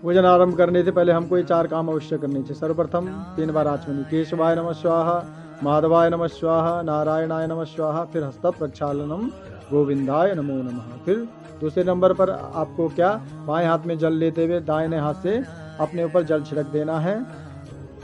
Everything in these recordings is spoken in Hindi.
पूजन आरंभ करने से पहले हमको ये 4 काम अवश्य करने चाहिए। सर्वप्रथम 3 बार आचमनी, केशवाय नमः स्वाहा, माधवाय नमः स्वाहा, नारायणाय नमः स्वाहा, फिर हस्त प्रक्षालनम, गोविंदाय नमो नमः। फिर दूसरे नंबर पर आपको क्या, बाएं हाथ में जल लेते हुए दाहिने हाथ से अपने ऊपर जल छिड़क देना है।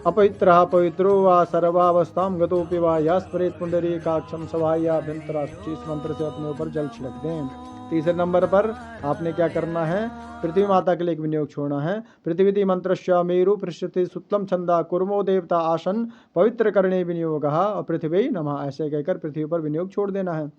अपवित्रः पवित्रो वा सर्वावस्थां गतोऽपि वा यस्मरेत् पुंडरीकाक्षं सभायाभ्यन्तरा शुचि, इस मंत्र से अपने ऊपर जल छिड़क दें। तीसरे नंबर पर आपने क्या करना है, पृथ्वी माता के लिए एक विनियोग छोड़ना है। पृथ्वी मंत्रस्य मेरु पृष्ठति सुत्लम छंदा कुर्मो देवता आसन पवित्र करणे विनियोगः और पृथ्वी नमः, ऐसे कहकर पृथ्वी पर विनियोग छोड़ देना है।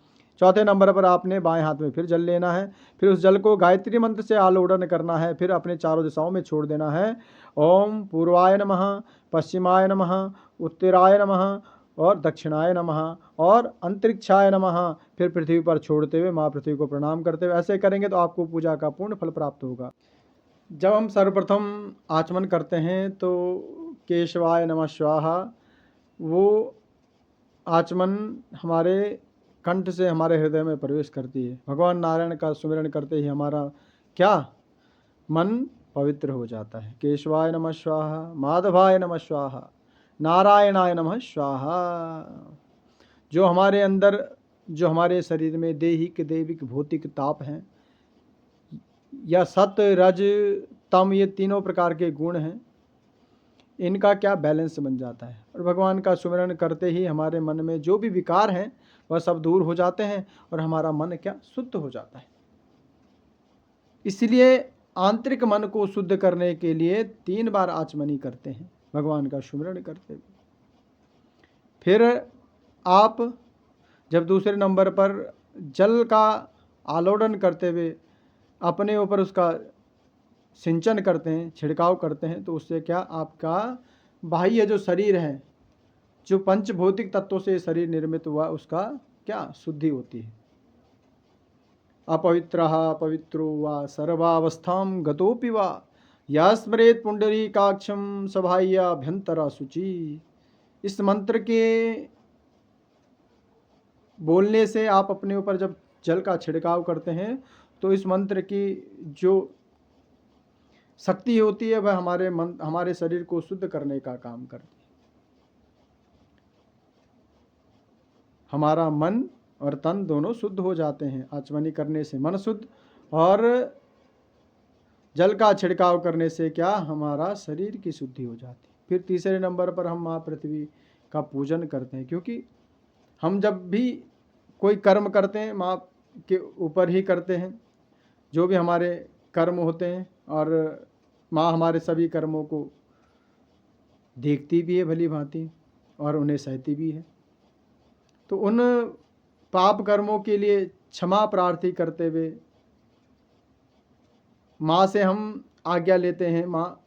चौथे नंबर पर आपने बाएं हाथ में फिर जल लेना है। फिर उस जल को गायत्री मंत्र से आलोड़न करना है। फिर अपने चारों दिशाओं में छोड़ देना है। ओम पूर्वाय नमः, पश्चिमाय नमः, उत्तराय नमः और दक्षिणाय नमः और अंतरिक्षाय नमः। फिर पृथ्वी पर छोड़ते हुए माँ पृथ्वी को प्रणाम करते हुए ऐसे करेंगे तो आपको पूजा का पूर्ण फल प्राप्त होगा। जब हम सर्वप्रथम आचमन करते हैं तो केशवाय नमः स्वाहा, वो आचमन हमारे कंठ से हमारे हृदय में प्रवेश करती है। भगवान नारायण का सुमिरन करते ही हमारा क्या, मन पवित्र हो जाता है। केशवाय नमः स्वाहा, माधवाय नमः स्वाहा, नारायणाय नमः स्वाहा। जो हमारे अंदर, जो हमारे शरीर में दैहिक दैविक भौतिक ताप हैं या सत रज तम, ये तीनों प्रकार के गुण हैं, इनका क्या बैलेंस बन जाता है। और भगवान का सुमिरन करते ही हमारे मन में जो भी विकार हैं वह सब दूर हो जाते हैं और हमारा मन क्या, शुद्ध हो जाता है। इसलिए आंतरिक मन को शुद्ध करने के लिए 3 बार आचमनी करते हैं भगवान का सुमिरन करते हुए। फिर आप जब दूसरे नंबर पर जल का आलोड़न करते हुए अपने ऊपर उसका सिंचन करते हैं, छिड़काव करते हैं, तो उससे क्या, आपका बाह्य जो शरीर है, जो पंचभौतिक तत्वों से शरीर निर्मित हुआ, उसका क्या, शुद्धि होती है। अपवित्रः पवित्रो वा सर्वावस्थां गतोऽपि वा यस्मरेत् पुंडरीकाक्षं सभायाभ्यन्तरा शुचि। इस मंत्र के बोलने से आप अपने ऊपर जब जल का छिड़काव करते हैं तो इस मंत्र की जो शक्ति होती है वह हमारे शरीर को शुद्ध करने का काम करती है। हमारा मन और तन दोनों शुद्ध हो जाते हैं। आचमनी करने से मन शुद्ध और जल का छिड़काव करने से क्या, हमारा शरीर की शुद्धि हो जाती है। फिर तीसरे नंबर पर हम माँ पृथ्वी का पूजन करते हैं, क्योंकि हम जब भी कोई कर्म करते हैं माँ के ऊपर ही करते हैं। जो भी हमारे कर्म होते हैं, और माँ हमारे सभी कर्मों को देखती भी है भली भांति और उन्हें सहती भी है। तो उन पाप कर्मों के लिए क्षमा प्रार्थी करते हुए माँ से हम आज्ञा लेते हैं, माँ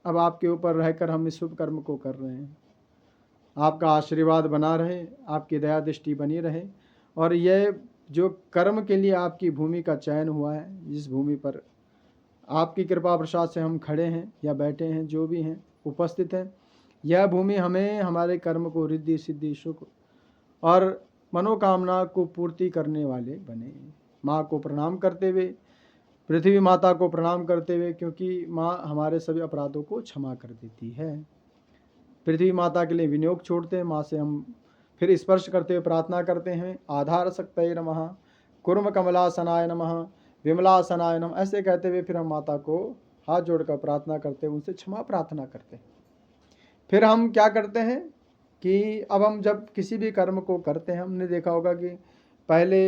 अब आपके ऊपर रहकर हम इस शुभ कर्म को कर रहे हैं, आपका आशीर्वाद बना रहे, आपकी दया दृष्टि बनी रहे। और यह जो कर्म के लिए आपकी भूमि का चयन हुआ है, जिस भूमि पर आपकी कृपा प्रसाद से हम खड़े हैं या बैठे हैं, जो भी हैं उपस्थित हैं, यह भूमि हमें हमारे कर्म को रिद्धि सिद्धि सुख और मनोकामना को पूर्ति करने वाले बने। माँ को प्रणाम करते हुए, पृथ्वी माता को प्रणाम करते हुए, क्योंकि माँ हमारे सभी अपराधों को क्षमा कर देती है। पृथ्वी माता के लिए विनियोग छोड़ते हैं। माँ से हम फिर स्पर्श करते हुए प्रार्थना करते हैं, आधार शक्तये नमः, कुर्म कमलासनाय नमः, विमलासनाय नमः, ऐसे कहते हुए फिर हम माता को हाथ जोड़कर प्रार्थना करते हैं, उनसे क्षमा प्रार्थना करते हैं। फिर हम क्या करते हैं कि अब हम जब किसी भी कर्म को करते हैं, हमने देखा होगा कि पहले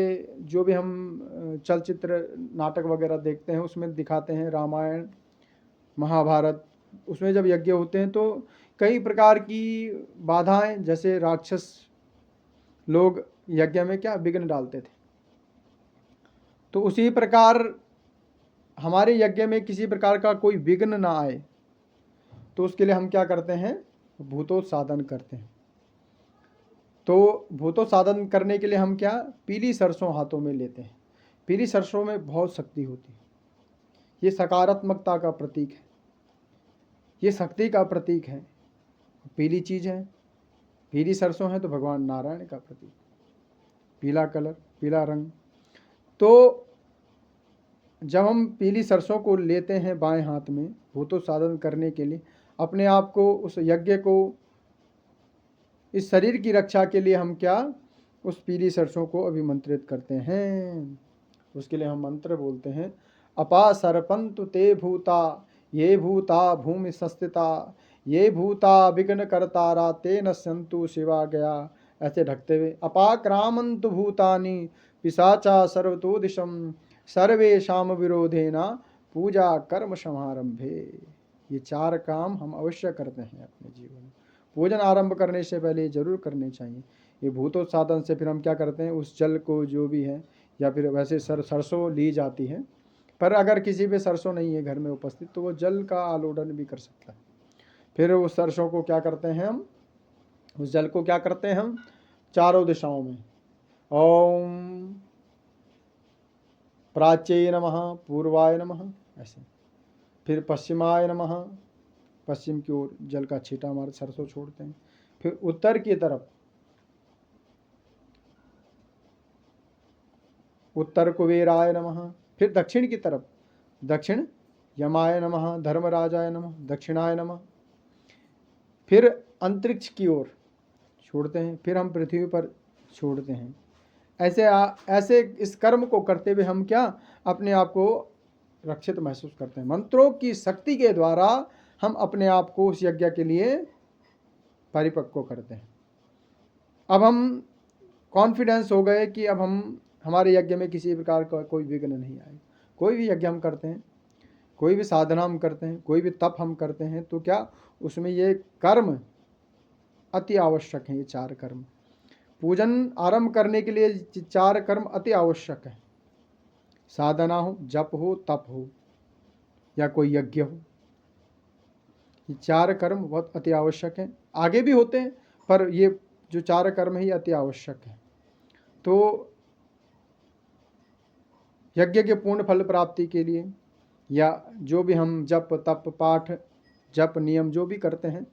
जो भी हम चलचित्र नाटक वगैरह देखते हैं उसमें दिखाते हैं, रामायण महाभारत, उसमें जब यज्ञ होते हैं तो कई प्रकार की बाधाएं, जैसे राक्षस लोग यज्ञ में क्या, विघ्न डालते थे। तो उसी प्रकार हमारे यज्ञ में किसी प्रकार का कोई विघ्न ना आए, तो उसके लिए हम क्या करते हैं, भूतोत्साधन करते हैं। तो भूतोत्साधन करने के लिए हम क्या, पीली सरसों हाथों में लेते हैं। पीली सरसों में बहुत शक्ति होती है, ये सकारात्मकता का प्रतीक है, ये शक्ति का प्रतीक है। पीली चीज़ है, पीली सरसों है, तो भगवान नारायण का प्रतीक, पीला कलर, पीला रंग। तो जब हम पीली सरसों को लेते हैं बाएं हाथ में भूतोत्सादन करने के लिए, अपने आप को उस यज्ञ को, इस शरीर की रक्षा के लिए हम क्या उस पीली सरसों को अभिमंत्रित करते हैं। उसके लिए हम मंत्र बोलते हैं, अपा सरपंतु ते भूता ये भूता भूमि संस्थिता ये भूता विघ्न करतारा ते नश्यन्तु शिवा गया। ऐसे ढकते हुए अपाक्रामंतु भूतानि पिशाचा सर्वतो दिशम सर्वेशाम विरोधेना पूजा कर्म समारंभे। ये 4 काम हम अवश्य करते हैं अपने जीवन में। पूजन आरंभ करने से पहले जरूर करने चाहिए। ये भूतोत्सादन से फिर हम क्या करते हैं, उस जल को जो भी है, या फिर वैसे सरसों ली जाती है, पर अगर किसी पे सरसों नहीं है घर में उपस्थित तो वो जल का आलोडन भी कर सकता है। फिर उस सरसों को क्या करते हैं हम, उस जल को क्या करते हैं हम चारों दिशाओं में ओम प्राच्ये नमः पूर्वाय नमः ऐसे, फिर पश्चिमाय नमः, पश्चिम की ओर जल का छींटा हमारे सरसों छोड़ते हैं। फिर उत्तर की तरफ उत्तर कुबेराय नमः, फिर दक्षिण की तरफ दक्षिण यमाय नमः धर्मराजाय नमः दक्षिणाय नमः, फिर अंतरिक्ष की ओर छोड़ते हैं, फिर हम पृथ्वी पर छोड़ते हैं। ऐसे इस कर्म को करते हुए हम क्या अपने आप को रक्षित महसूस करते हैं। मंत्रों की शक्ति के द्वारा हम अपने आप को उस यज्ञ के लिए परिपक्व करते हैं। अब हम कॉन्फिडेंस हो गए कि अब हम हमारे यज्ञ में किसी प्रकार का कोई विघ्न नहीं आए। कोई भी यज्ञ हम करते हैं, कोई भी साधना हम करते हैं, कोई भी तप हम करते हैं, तो क्या उसमें ये कर्म अति आवश्यक है। ये 4 कर्म पूजन आरंभ करने के लिए 4 कर्म अति आवश्यक है। साधना हो, जप हो, तप हो या कोई यज्ञ हो, ये 4 कर्म बहुत अति आवश्यक हैं। आगे भी होते हैं पर ये जो 4 कर्म है ये अति आवश्यक है। तो यज्ञ के पूर्ण फल प्राप्ति के लिए या जो भी हम जप तप पाठ जप नियम जो भी करते हैं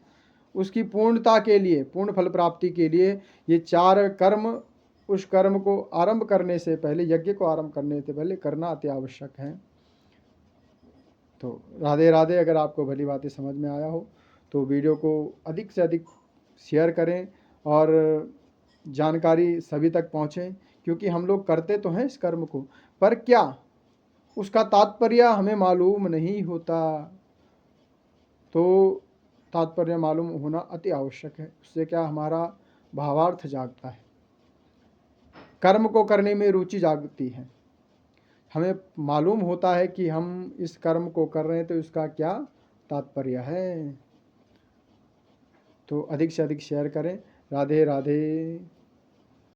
उसकी पूर्णता के लिए, पूर्ण फल प्राप्ति के लिए ये 4 कर्म, उस कर्म को आरंभ करने से पहले, यज्ञ को आरंभ करने से पहले करना अति आवश्यक है। तो राधे राधे। अगर आपको भली बातें समझ में आया हो तो वीडियो को अधिक से अधिक शेयर करें और जानकारी सभी तक पहुँचे, क्योंकि हम लोग करते तो हैं इस कर्म को, पर क्या उसका तात्पर्य हमें मालूम नहीं होता। तो तात्पर्य मालूम होना अति आवश्यक है। उससे क्या हमारा भावार्थ जागता है, कर्म को करने में रुचि जागती है, हमें मालूम होता है कि हम इस कर्म को कर रहे हैं तो इसका क्या तात्पर्य है। तो अधिक से अधिक शेयर करें। राधे राधे।